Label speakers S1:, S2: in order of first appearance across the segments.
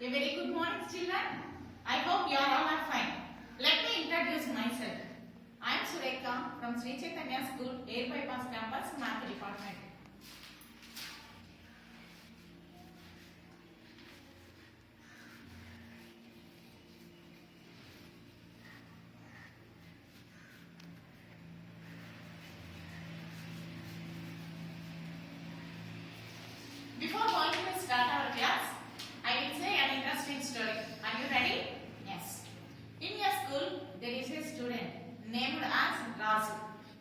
S1: A very good morning, children. I hope you all are fine. Let me introduce myself. I am Surekha from Sri Chaitanya School, Air Bypass Campus, Math Department. Before going to start our class, I will say an interesting story. Are you ready? Yes. In your school, there is a student named as Razu.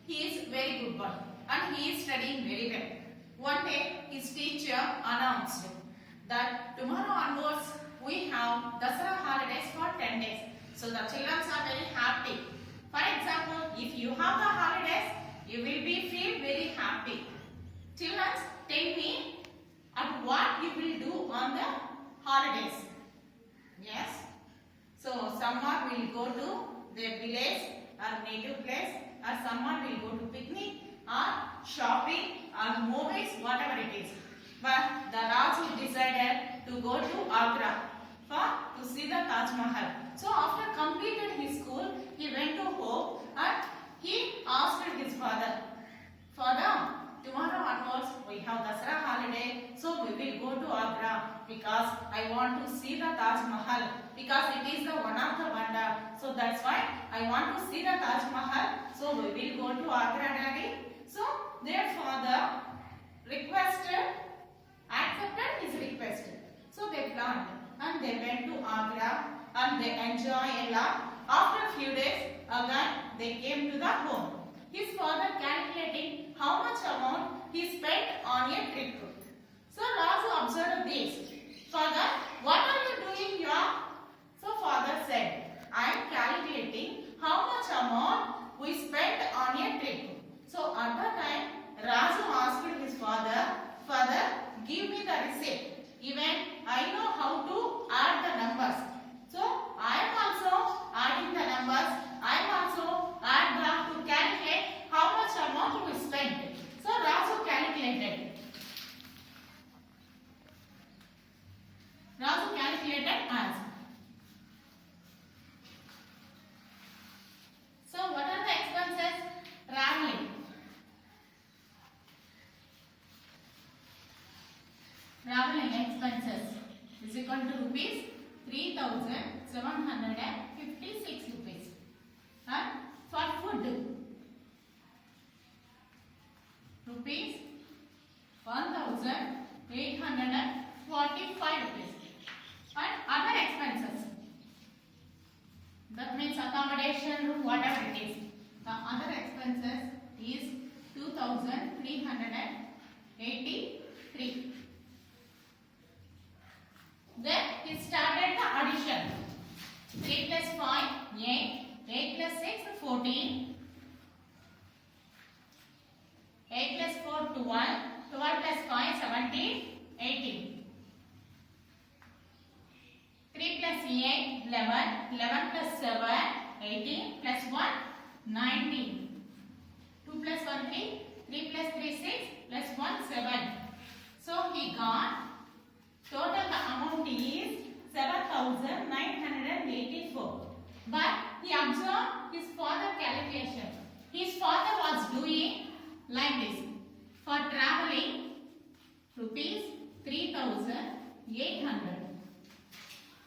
S1: He is very good boy and he is studying very well. One day, his teacher announced that tomorrow onwards we have Dasara holidays for 10 days. So the children are very happy. For example, if you have the holidays, you will be feel very happy. Children, tell me at what you will do on the holidays. Yes. So someone will go to their village or native place, or someone will go to picnic or shopping or movies, whatever it is. But the Raju decided to go to Agra to see the Taj Mahal. So after completed his school, he went to home and he asked his father, "Father, tomorrow onwards we have Dasara holiday, so we will go to Agra because I want to see the Taj Mahal because it is the one of the wonder. So that's why I want to see the Taj Mahal. So we will go to Agra, Daddy." So their father accepted his request. So they planned and they went to Agra and they enjoyed a lot. After a few days, again they came to the home. His father calculating how much amount he spent on a trip. So Raju observed this. "Father, what are you doing here?" So father said, "I am calculating how much amount we spent on a trip." So at that time, Raju asked his father, "Father, give me the receipt. Even I know how to add the numbers. So I am also adding the numbers. I am also to calculate how much amount we spent." So Raju calculated. As. So what are the expenses? Traveling. Traveling expenses is equal to rupees 3,756 rupees. And for food, rupees 1,845 rupees. And other expenses, that means accommodation, room, whatever it is. The other expenses is 2,383. Then he started the addition. 3 plus 5, 8. 8 plus 6, 14. 8 plus 4, 12. 12 plus 5, 17. 18. 3 plus 8, 11. 11 plus 7, 18. Plus 1, 19. 2 plus 1, 3. 3 plus 3, 6. Plus 1, 7. So he got total amount is 7,984. But he observed his father calculation. His father was doing like this. For traveling, rupees 3,800.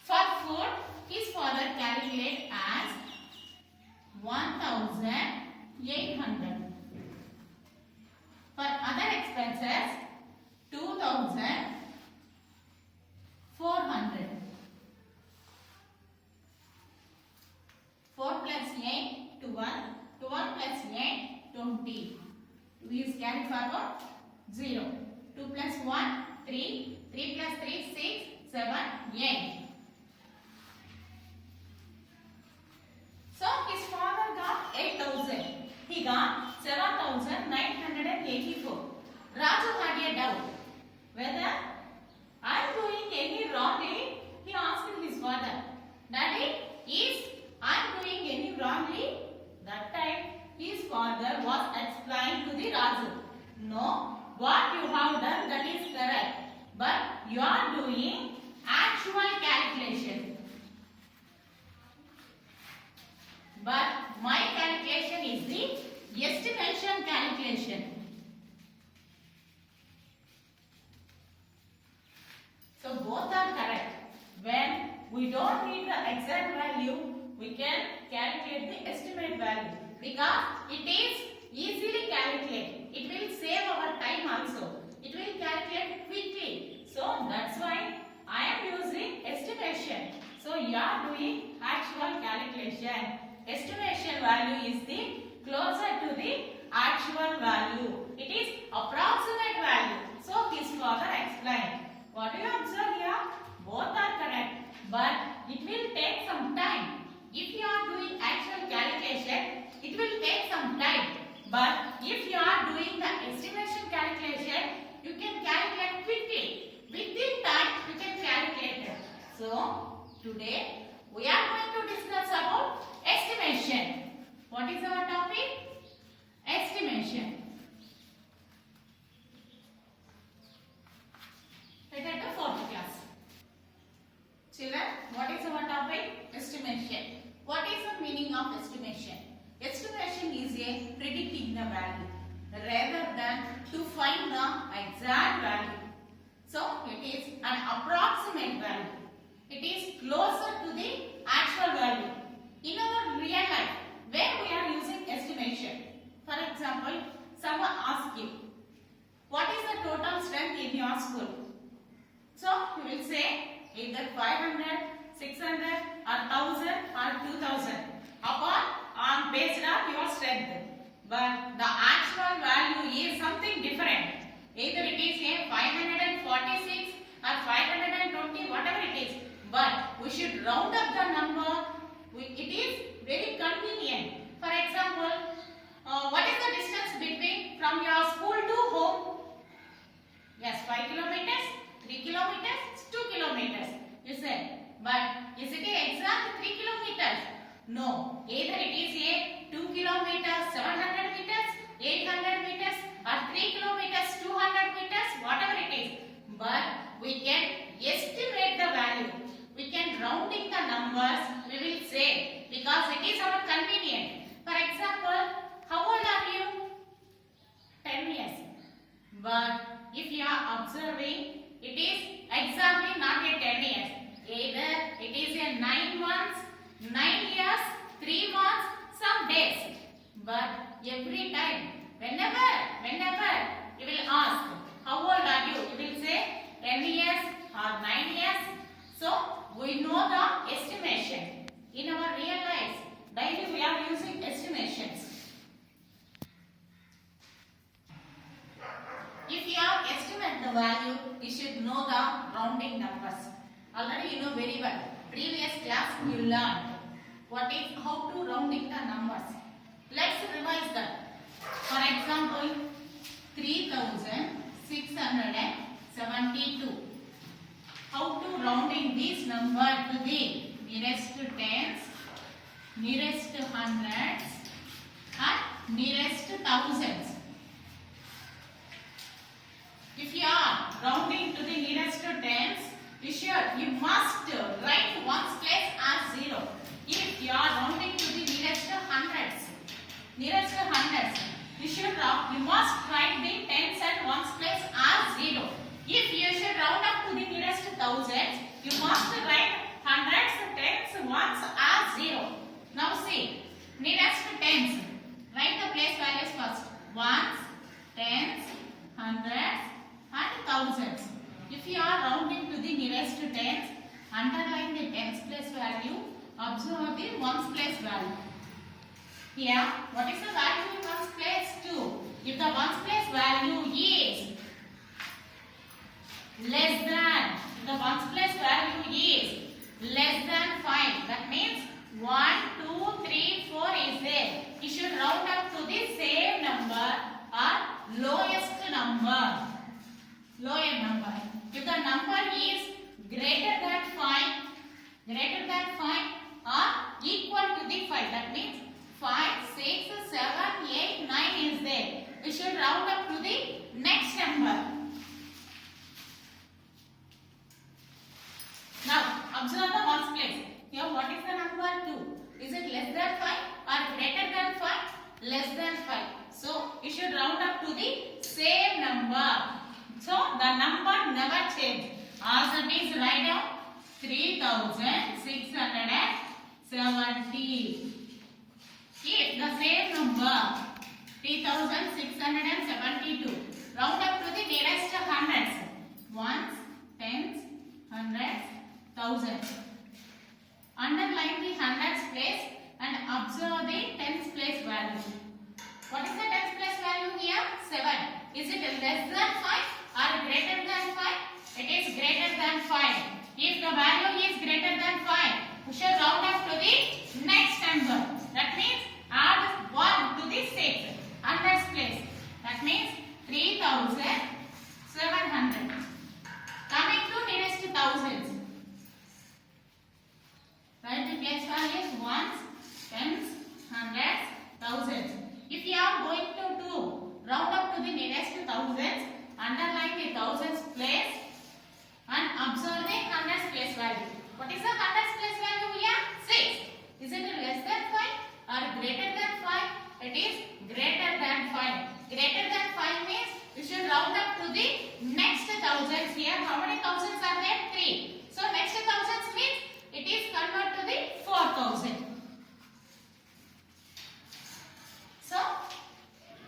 S1: For food, his father calculated as 1,800. For other expenses, 2,400. 4 plus 8, 12. 12 plus 8, 20. 2 is carried forward, 0. 2 plus 1, 3. 3 plus 3, 6, 7, 8. So his father got 8,000. He got 7,984. Raju had a doubt whether I am doing any wrongly. He asked his father, "Daddy, is I am doing any wrongly?" That time his father was explaining to the Raju, "No, what you have done that is correct, but you are doing actual both are correct. When we don't need the exact value, we can calculate the estimate value because it is easily calculated. It will save our time also. It will calculate quickly. So that's why I am using estimation. So you are doing actual calculation. Estimation value is the closer to the actual value. It is approximate value. So his father explained. What do you observe here? Both are correct, but it will take some time. If you are doing actual calculation, it will take some time. But if you are doing the estimation calculation, you can calculate quickly. Within time, you can calculate it. So, today we are going to discuss about estimation. What is our topic? Estimation. Let us do 4th class. Children, what is our topic? Estimation. What is the meaning of estimation? Estimation is a predicting the value rather than to find the exact value. So, it is an approximate value. It is closer to the actual value. In our real life, where we are using estimation. For example, someone asks you, what is the total strength in your school? So, you will say either 500, 600 or 1000 or 2000 upon based on your strength. But the actual value is something different. Either it is a 546 or 520, whatever it is. But we should round up the number. It is very convenient. For example, what is the distance between from your school to home? Yes, 5 kilometers, 3 kilometers, 2 kilometers. You say, but is it a exact 3 kilometers? No. Either it is a 2 kilometers, 700 meters, 800 meters, or 3 kilometers, 200 meters, whatever it is. But we can estimate the value. We can rounding the numbers. We will say because it is our convenient. For example, how old are you? 10 years. But if you are observing, it is exactly not a 10 years. Either it is a 9 months, 9 years, 3 months, some days. But every time, whenever you will ask, how old are you? You will say 10 years or 9 years. So, we know the estimation. In our real life, daily we are using estimations. If you are estimate the value, you should know the rounding numbers. Already you know very well. Previous class you learned what is how to rounding the numbers. Let's revise that. For example, 3672. How to rounding this number to the nearest tens, nearest hundreds, and nearest thousands. If you are rounding to the nearest tens, you must write ones place as 0. If you are rounding to the nearest hundreds, you must write the tens and ones place as 0. If you should round up to the nearest thousands, you must write hundreds, tens, ones as 0. Now see, nearest tens. Write the place values first. Ones, tens, hundreds, and thousands. If you are rounding to the nearest tens, underline the tens place value, observe the ones place value. Here, what is the value in ones place? 2. If the ones place value is less than, the ones place value is less than 5, that means 1, 2, 3, 4 is there. You should round up to the same number or lowest number. Lower number. If the number is greater than 5 or equal to the 5, that means 5, 6, 7, 8, 9 is there. We should round up to the next number. Now, observe the ones place. Here, what is the number 2? Is it less than 5 or greater than 5? Less than 5. So, you should round up to the same number. So, the number never change. As it is, write down 3670. If the same number 3672, round up to the nearest hundreds, ones, tens, hundreds, thousands. Underline the hundreds place and observe the tens place value. What is the tens place value here? 7. Is it less than 5 or greater than 5? It is greater than 5. If the value is greater than 5, we should round up to the next number. That means add 1 to the 6 hundreds place. That means 3700. Coming to nearest thousands. Write the place values ones, tens, hundreds, thousands. If you are going to do round up to the nearest thousands, underline the thousands place and observe the hundreds place value. What is the hundreds place value here? 6. Is it less than 5 or greater than 5? It is greater than 5. Greater than 5 means you should round up to the next thousands. Here how many thousands are there? 3. So next thousands means it is converted to the 4000. So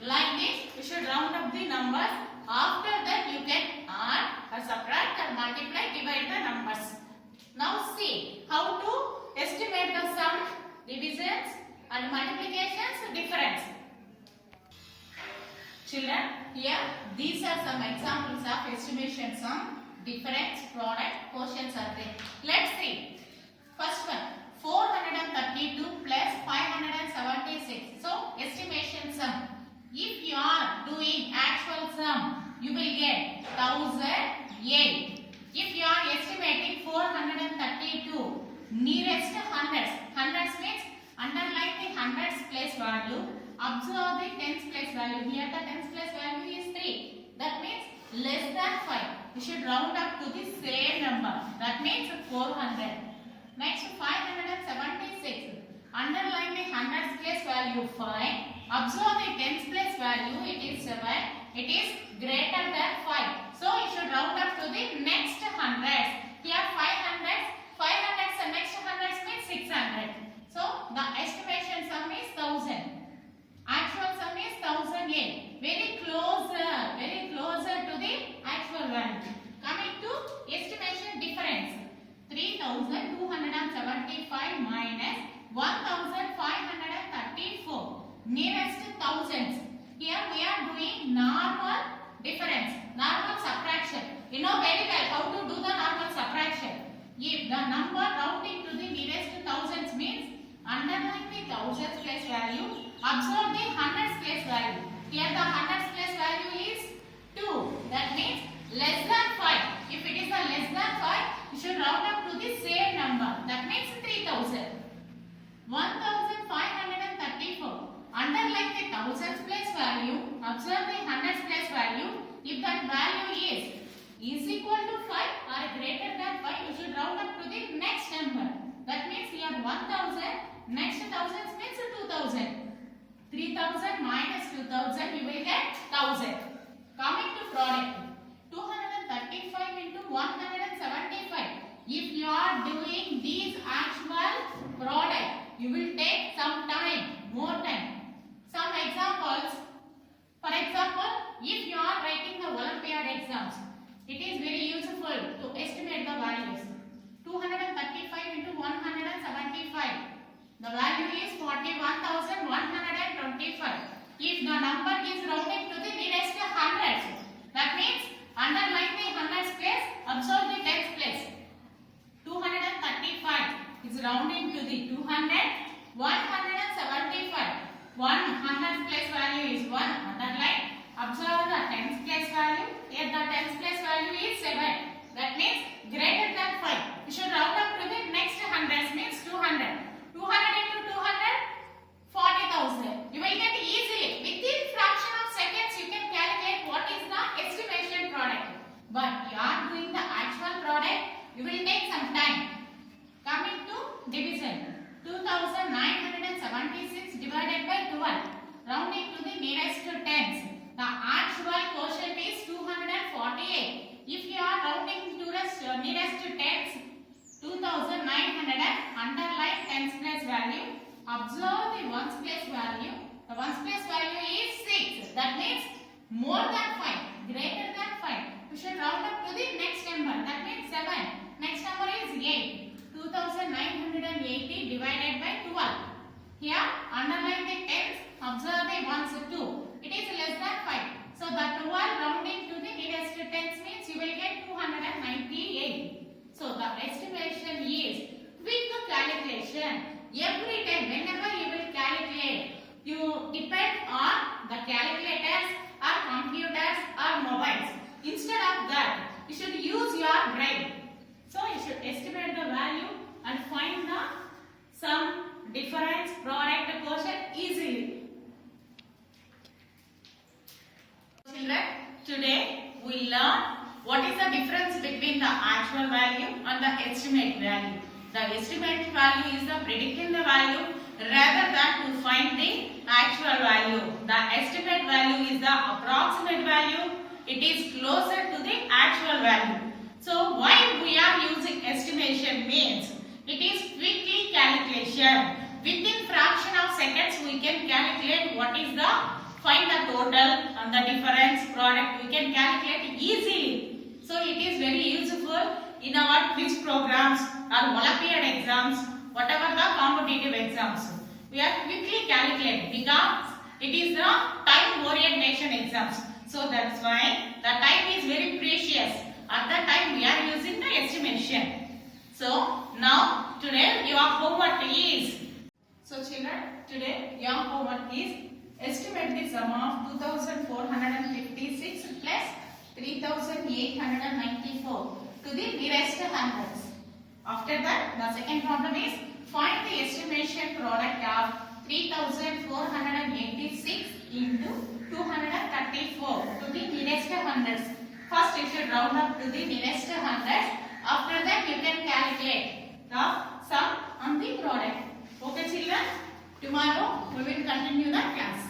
S1: like this you should round up the numbers. After that you can add or subtract or multiply, divide the numbers. Now see how to estimate the sum, divisions and multiplications, difference. Children, here these are some examples of estimation sum, difference, product, quotients are there. Let's see. First one, 432 plus 576. So estimation sum. If you are doing actual sum, you will get 1008. If you are estimating 432, nearest hundreds. Hundreds means underline the hundreds place value. Observe the tens place value. Here the tens place value is 3. That means less than 5. We should round up to the same number. That means 400. Next 576. Underline the hundreds place value 5. Observe the tens place value. It is 7. It is greater than 5. So you should round up to the next hundreds. Here 500s. 500s and next hundreds means 600. So the estimation sum is 1000. Actual sum is 1008. Very closer to the actual value. Coming to estimation difference. 3275 minus 1534. Nearest thousands. Here we are doing normal difference, normal subtraction. You know very well how to do the normal subtraction. If the number rounding to the nearest thousands means underline the thousands place value, observe the hundreds place value. Here the hundreds place value is 2. That means less than 5. If it is a less than 5, you should round up to the same number. That means 3000. 1534. Underline the thousands place value, observe the hundreds place value. If that value is equal to 5 or greater than 5, you should round up to the next number. That means here 1000, next thousands means 2000. 3000 minus 2000, you will get 1000. Coming to product, 235 into 175. If you are doing these actual product, you will take some time, more time. Some examples. For example, if you are writing the Olympiad exams, it is very useful to estimate the values. 235 into 175. The value is 41,125. If the number is rounding to the nearest hundreds, that means underline the hundreds place, observe the tens place. 235 is rounding to the 200. 175. 100 place value is 1. Underline. Observe the tens place value. Here the tens place value is 7. That means greater than 5. You should round up to the next hundreds means 200. 200 into 200, 40,000. You will get easily. Within fraction of seconds you can calculate what is the estimation product. But you are doing the actual product, you will take some time. Coming to division. 2976 divided by 12. Rounding to the nearest tens. The actual quotient is 248. If you are rounding to the underline tens place value. Observe the ones place value. The ones place value is 6. That means more than 5, greater than 5. We should round up to the next number. That means 7. Next number is 8. 2980 divided by 12. Here underline the tens. Observe the ones too. It is less than 5. So the 12 rounding to the nearest tens means you will get 298. So the estimation is quick calculation. Every time whenever you will calculate, you depend on the calculators or computers or mobiles. Instead of that, you should use your brain. So you should estimate the value and find the sum, difference, product, quotient easily. Children, today we learn what is the difference between the actual value and the estimate value. The estimate value is the predicting the value rather than to find the actual value. The estimate value is the approximate value. It is closer to the actual value. So why we are using estimation means it is quickly calculation. Within fraction of seconds we can calculate what is the find the total and the difference product. We can calculate easily. So it is very useful in our quiz programs or Olympiad exams, whatever the competitive exams. We are quickly calculate because it is the time orientation exams. So that's why the time is very precious. At that time we are using the estimation. So now today your homework is. So children, today your homework is estimate the sum of 2456 plus 3894 to the nearest hundreds. After that, the second problem is find the estimation product of 3486 into 234 to the nearest hundreds. First you should round up to the nearest hundreds. After that you can calculate the sum and the product. Okay children, tomorrow we will continue the class.